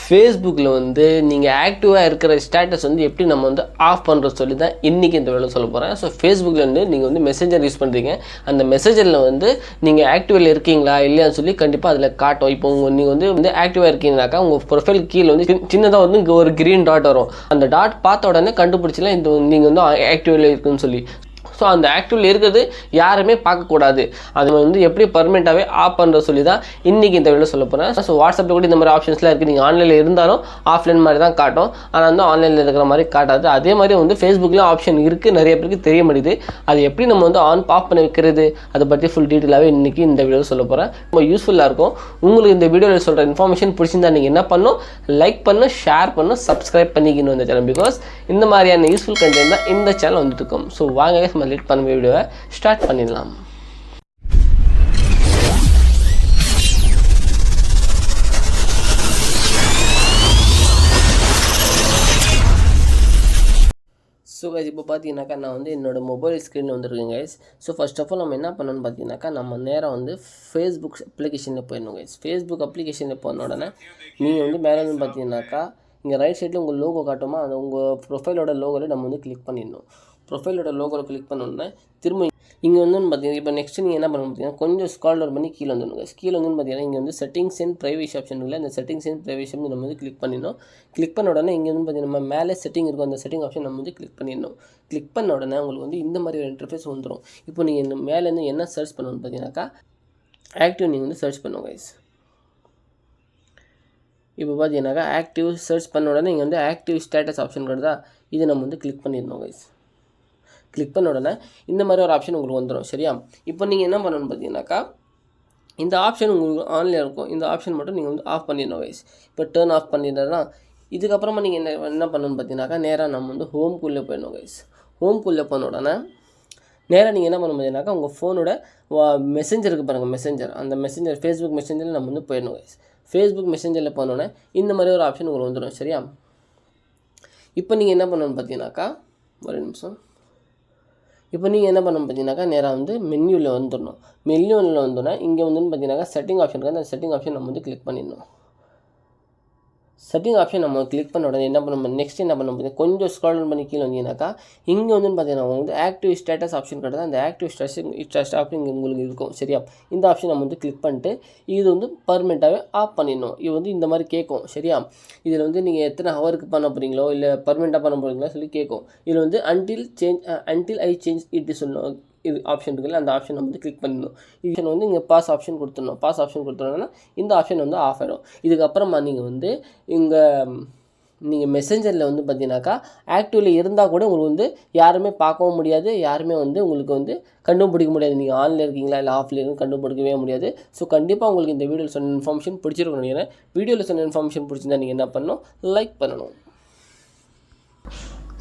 ஃபேஸ்புக்கில் வந்து நீங்கள் ஆக்டிவாக இருக்கிற ஸ்டேட்டஸ் வந்து எப்படி நம்ம வந்து ஆஃப் பண்ணுறது சொல்லி தான் இன்றைக்கி இந்த வேலை சொல்ல போகிறேன். ஸோ ஃபேஸ்புக்கில் வந்து நீங்கள் வந்து மெசேஜர் யூஸ் பண்ணுறீங்க, அந்த மெசேஜரில் வந்து நீங்கள் ஆக்டிவில் இருக்கீங்களா இல்லையான்னு சொல்லி கண்டிப்பாக அதில் காட்டும். இப்போ நீங்கள் வந்து ஆக்டிவாக இருக்கீங்கனாக்கா உங்கள் ப்ரொஃபைல் கீழே வந்து சின்னதாக வந்து இங்கே ஒரு க்ரீன் டாட் வரும். அந்த டாட் பார்த்த உடனே கண்டுபிடிச்சலாம் இந்த நீங்கள் வந்து ஆக்டிவில் இருக்குன்னு சொல்லி. ஸோ அந்த ஆக்டிவில் இருக்கிறது யாருமே பார்க்கக்கூடாது. அது வந்து எப்படி பர்மனெண்ட்டாகவே ஆஃப் பண்ணுற சொல்லி தான் இன்றைக்கி இந்த வீடியோ சொல்ல போகிறேன். ஸோ வாட்ஸ்அப்பில் கூட இந்த மாதிரி ஆப்ஷன்ஸ்லாம் இருக்குது. நீங்கள் ஆன்லைனில் இருந்தாலும் ஆஃப்லைன் மாதிரி தான் காட்டும், ஆனால் வந்து ஆன்லைனில் இருக்கிற மாதிரி காட்டாது. அதே மாதிரி வந்து ஃபேஸ்புக்கில் ஆப்ஷன் இருக்குது, நிறைய பேருக்கு தெரிய மாட்டேது. அது எப்படி நம்ம வந்து ஆஃப் பண்ணி வைக்கிறது அதை பற்றி ஃபுல் டீட்டெயிலாகவே இன்றைக்கி இந்த வீடியோவில் சொல்ல போகிறேன். ரொம்ப யூஸ்ஃபுல்லாக இருக்கும். உங்களுக்கு இந்த வீடியோவில் சொல்கிற இன்ஃபர்மேஷன் பிடிச்சிருந்தா நீங்கள் என்ன பண்ணணும், லைக் பண்ணணும், ஷேர் பண்ணணும், சப்ஸ்கிரைப் பண்ணிக்கணும் இந்த சேனல். பிகாஸ் இந்த மாதிரியான யூஸ்ஃபுல் கண்டென்ட் தான் இந்த சேனல் வந்துட்டு இருக்கும். ஸோ வாங்க லேட் பண்ண வீடியோவை ஸ்டார்ட் பண்ணிடலாம். ஸோ கைஸ் இப்போ பார்த்தீங்கன்னாக்கா நான் வந்து என்னோட மொபைல் ஸ்க்ரீனில் வந்துருக்கேன் guys. So first of all நம்ம என்ன பண்ணணும்னு பார்த்தீங்கன்னாக்கா நம்ம நேராக வந்து ஃபேஸ்புக் அப்ளிகேஷனில் போயிடணும் கைஸ். ஃபேஸ்புக் அப்ளிகேஷனில் போன உடனே நீங்கள் வந்து மேலே வந்து பார்த்தீங்கன்னாக்கா இங்கே ரைட் சைடில் உங்கள் லோகோ காட்டுமா, அது உங்கள் ப்ரொஃபைலோட லோகோவில் நம்ம வந்து கிளிக் பண்ணிடணும். ப்ரொஃபைலோட லோகோவில் கிளிக் பண்ணோன்னே திரும்ப இங்கே வந்து பார்த்தீங்கன்னா இப்போ நெக்ஸ்ட்டு நீங்கள் என்ன பண்ணணும் பார்த்தீங்கன்னா கொஞ்சம் ஸ்க்ரால் டவுன் பண்ணி கீழே வந்துடுங்க. கீழே வந்து பார்த்தீங்கன்னா இங்கே வந்து செட்டிங்ஸ் அண்ட் ப்ரைவேசி ஆப்ஷன் இல்லை, அந்த செட்டிங்ஸ் அண்ட் ப்ரைவேசி ஆப்ஷன் நம்ம வந்து கிளிக் பண்ணிடணும். கிளிக் பண்ண உடனே இங்கே வந்து பார்த்தீங்கன்னா நம்ம மேலே செட்டிங் இருக்கும், அந்த செட்டிங் ஆப்ஷன் நம்ம வந்து கிளிக் பண்ணிடணும். கிளிக் பண்ண உடனே உங்களுக்கு வந்து இந்த மாதிரி ஒரு இன்டர்ஃபேஸ் வந்துடும். இப்போ நீங்கள் இந்த மேலேருந்து என்ன சர்ச் பண்ணணும்னு பார்த்தீங்கன்னாக்கா ஆக்டிவ் நீங்கள் வந்து சர்ச் பண்ணுவோம் கைஸ். இப்போ பார்த்தீங்கன்னாக்கா ஆக்டிவ் சர்ச் பண்ண உடனே இங்கே வந்து ஆக்டிவ் ஸ்டேட்டஸ் ஆப்ஷன் வருதா, இதை நம்ம வந்து கிளிக் பண்ணிடணும் கைஸ். கிளிக் பண்ண உடனே இந்த மாதிரி ஒரு ஆப்ஷன் உங்களுக்கு வந்துடும். சரியா, இப்போ நீங்கள் என்ன பண்ணணும்னு பார்த்தீங்கன்னாக்கா இந்த ஆப்ஷன் உங்களுக்கு ஆன்லைன் இருக்கும், இந்த ஆப்ஷன் மட்டும் நீங்கள் வந்து ஆஃப் பண்ணிடணும் கைஸ். இப்போ டர்ன் ஆஃப் பண்ணிடுறதுனா இதுக்கப்புறமா நீங்கள் என்ன பண்ணணும்னு பார்த்தீங்கன்னாக்கா நேராக நம்ம வந்து ஹோம்குள்ளே போயிடணும் கைஸ். ஹோம்குள்ளே போன உடனே நேராக நீங்கள் என்ன பண்ண பார்த்தீங்கன்னாக்கா உங்கள் ஃபோனோட மெசேஞ்சருக்கு பாருங்கள், மெசேஞ்சர், அந்த மெசேஞ்சர் ஃபேஸ்புக் மெசேஞ்சரில் நம்ம வந்து போயிடணும் கைஸ். ஃபேஸ்புக் மெசேஞ்சரில் போனோடனே இந்த மாதிரி ஒரு ஆப்ஷன் உங்களுக்கு வந்துடும். சரியா, இப்போ நீங்கள் என்ன பண்ணணும்னு பார்த்தீங்கன்னாக்கா ஒரு நிமிஷம். இப்போ நீங்கள் என்ன பண்ணணும் பார்த்தீங்கன்னாக்கா நேராக வந்து மென்யூவில் வந்துடணும். மென்யூவில் வந்தோன்னா இங்கே வந்து பார்த்தீங்கன்னாக்கா செட்டிங் ஆப்ஷன் இருக்குது, அந்த செட்டிங் ஆப்ஷன் நம்ம வந்து கிளிக் பண்ணிடணும். செட்டிங் ஆப்ஷன் நம்ம கிளிக் பண்ண உடனே என்ன பண்ணணும், நெக்ஸ்ட் என்ன பண்ணணும் பார்த்தீங்கன்னா கொஞ்சம் ஸ்க்ரால் டவுன் பண்ணி கீழே வந்தீங்கன்னாக்கா இங்கே வந்து பார்த்தீங்கன்னா வந்து ஆக்டிவ் ஸ்டேட்டஸ் ஆப்ஷன் கிடையாது, அந்த ஆக்டிவ் ஸ்டேட்டஸ் ஆப்ஷன் இங்கே உங்களுக்கு இருக்கும். சரியா, இந்த ஆப்ஷன் நம்ம வந்து கிளிக் பண்ணிட்டு இது வந்து பர்மனெண்ட்டாகவே ஆஃப் பண்ணிடணும். இது வந்து இந்த மாதிரி கேட்கும். சரியா, இதில் வந்து நீங்கள் எத்தனை ஹவருக்கு பண்ண போகிறீங்களோ இல்லை பர்மனெண்ட்டாக பண்ண போகிறீங்களோ சொல்லி கேட்கும். இதில் வந்து அன்டில் ஐ சேஞ்ச் இட் சொல்லணும் இது ஆப்ஷன் இருக்குல்ல, அந்த ஆப்ஷன் வந்து கிளிக் பண்ணணும். இது வந்து இங்கே பாஸ் ஆப்ஷன் கொடுத்துடணும். பாஸ் ஆப்ஷன் கொடுத்துட்டோன்னா இந்த ஆப்ஷன் வந்து ஆஃப் ஆகிடும். இதுக்கப்புறமா நீங்கள் வந்து இங்கே நீங்கள் மெசேஞ்சரில் வந்து பார்த்தீங்கன்னாக்கா ஆக்டிவில் இருந்தால் கூட உங்களுக்கு வந்து யாருமே பார்க்கவும் முடியாது, யாருமே வந்து உங்களுக்கு வந்து கண்டுபிடிக்க முடியாது. நீங்கள் ஆன்லைன் இருக்கீங்களா இல்லை ஆஃப்லைன் இருந்து கண்டுபிடிக்கவே முடியாது. ஸோ கண்டிப்பாக உங்களுக்கு இந்த வீடியோவில் சொன்ன இன்ஃபர்மேஷன் பிடிச்சிருக்கணும் நினைக்கிறேன். வீடியோவில் சொன்ன இன்ஃபர்மேஷன் பிடிச்சிருந்தா நீங்கள் என்ன பண்ணணும், லைக் பண்ணணும்.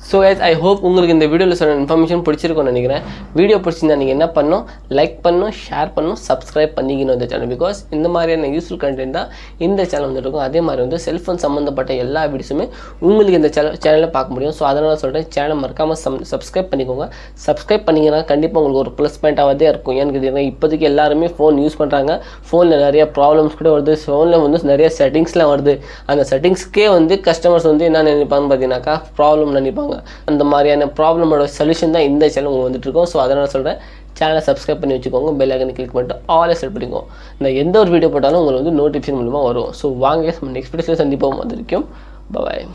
ஸோ கைஸ் ஐ ஹோப் உங்களுக்கு இந்த வீடியோவில் சொன்ன இன்ஃபர்மேஷன் பிடிச்சிருக்கும்னு நினைக்கிறேன். வீடியோ பிடிச்சிருந்தா நீங்கள் என்ன பண்ணணும், லைக் பண்ணணும், ஷேர் பண்ணணும், சப்ஸ்கிரைப் பண்ணிக்கணும் இந்த சேனல். பிகாஸ் இந்த மாதிரியான யூஸ்ஃபுல் கண்டென்ட் தான் இந்த சேனல் வந்துட்டு இருக்கும். அதே மாதிரி வந்து செல்ஃபோன் சம்மந்தப்பட்ட எல்லா வீடியோஸுமே உங்களுக்கு இந்த சேனலில் பார்க்க முடியும். ஸோ அதனால் சொல்கிறேன், சேனல் மறக்காமல் சப்ஸ்கிரைப் பண்ணிக்கோங்க. சப்ஸ்கிரைப் பண்ணிங்கன்னா கண்டிப்பாக உங்களுக்கு ஒரு ப்ளஸ் பாயிண்ட்டாகவே இருக்கும். ஏன்னு கேட்டீங்கன்னா இப்போதைக்கு எல்லாருமே ஃபோன் யூஸ் பண்ணுறாங்க, ஃபோனில் நிறைய ப்ராப்ளம்ஸ் கூட வருது, ஃபோனில் வந்து நிறைய செட்டிங்ஸ்லாம் வருது. அந்த செட்டிங்ஸ்க்கே வந்து கஸ்டமர்ஸ் வந்து என்ன நினைப்பாங்கன்னு பார்த்தீங்கன்னாக்கா ப்ராப்ளம் நினைப்பாங்க. அந்த மாதிரியான ப்ராப்ளமோட சொல்யூஷன் தான் இந்த சேனல் உங்களுக்கு வந்துட்டு இருக்கோம். ஸோ அதனால் சொல்கிறேன், சேனலை சப்ஸ்கிரைப் பண்ணி வச்சுக்கோங்க, பெல் ஐக்கனை கிளிக் பண்ணிட்டு ஆலே செட் பண்ணிக்கோங்க. நான் எந்த ஒரு வீடியோ போட்டாலும் உங்களுக்கு வந்து நோட்டிஃபிகேஷன் மூலமாக வரும். ஸோ வாங்க நெக்ஸ்ட் வீடியோஸில் சந்திப்போம். அது வரைக்கும் பாய்.